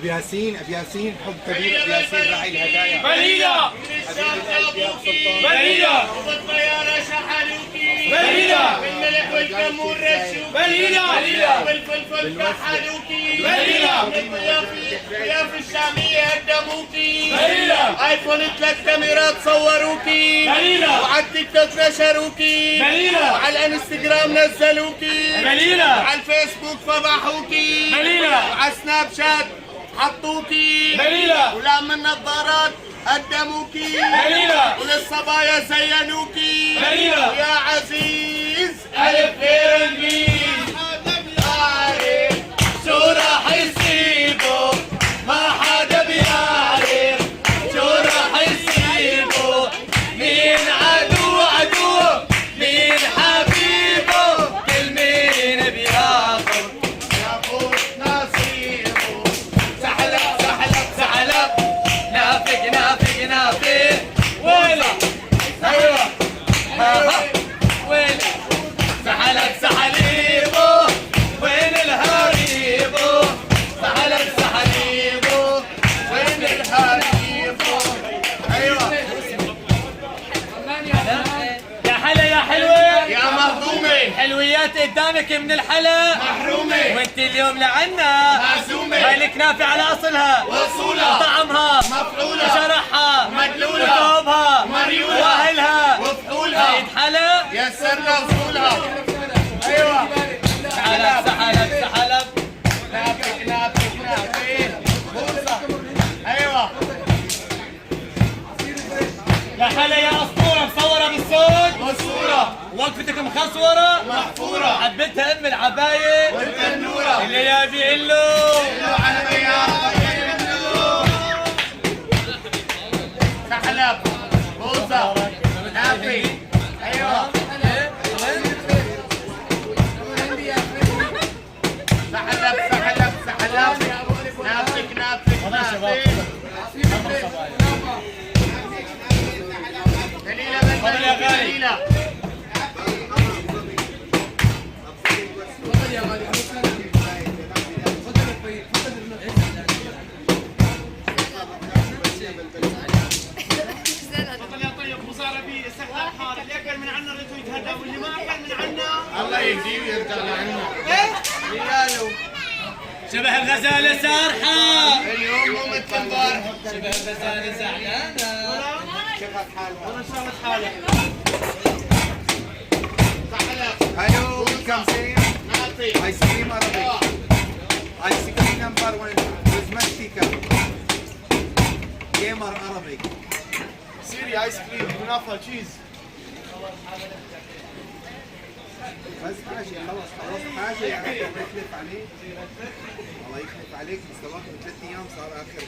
ابي ياسين حب كبير، ابي ياسين راعي الهدايا. بليلة بليلة والطيارة شحنوكي بليلة بالملح والكمون رشوكي بليلة والفلفل كحلوكي بليلة والضياف الشامية قدموكي بليلة ايفون 3 كاميرات صوروكي بليلة وعلى التيك توك نشروكي بليلة وعلى الانستغرام نزلوكي بليلة وعلى الفيسبوك فضحوكي بليلة وعلى سناب شات حطوكي بليلة ولام النظارات قدموكي بليلة وللصبايا زينوكي بليلة يا عزيز ألف خير انجليز عارف شو راح يصيبه ما حدا بيعرف شو راح يصيبه مين عدو مين حبيبه كل مين بياخد ياخد نصيبه سحلب نافق ويلا ايوه وين سحليبه وين الهريبه سحليبه وين الهريبه ايوه يا حلا يا حلوة يا مهضومه حلويات قدامك من الحلا محرومه وانت اليوم لعنا معزومه هاي الكنافة على أصلها وصولها طعمها مفعولة وشرحها ومدلولة وثوبها ومريولة وأهلها وفحولها عيد حلا يسرنا وصولها ايوه سحلب نافق بوسه ايوه يا حلا يا أسطورة مصورة بالصوت وصوره وقفتك مخصورة محفوره حبيتها أم العباية والتنوره اللي يبي له على بياض سحلب بوسه نافق ايوه سحلب نافق دليلة تفضل يا طيب مصارى بي السهل الحار اللي اكل من عنا ريته يتهدى واللي ما اكل من عنا الله يهديه ويرجع لعنا رياله شبه الغزالة سارحة اليوم مو مثل امبارح شبه الغزالة زعلانة شفت حالها والله شافت حالها سحلب Hello, welcome Salim. نافق Ice cream Arabic. Ice cream number 1 with mastica. Gamer Arabic. سيري ايس كريم كنافه تشيز بس ماشي خلص حاجه يعني الله يخلف عليك. الله يخلف عليك مستواك من 3 ايام صار اخر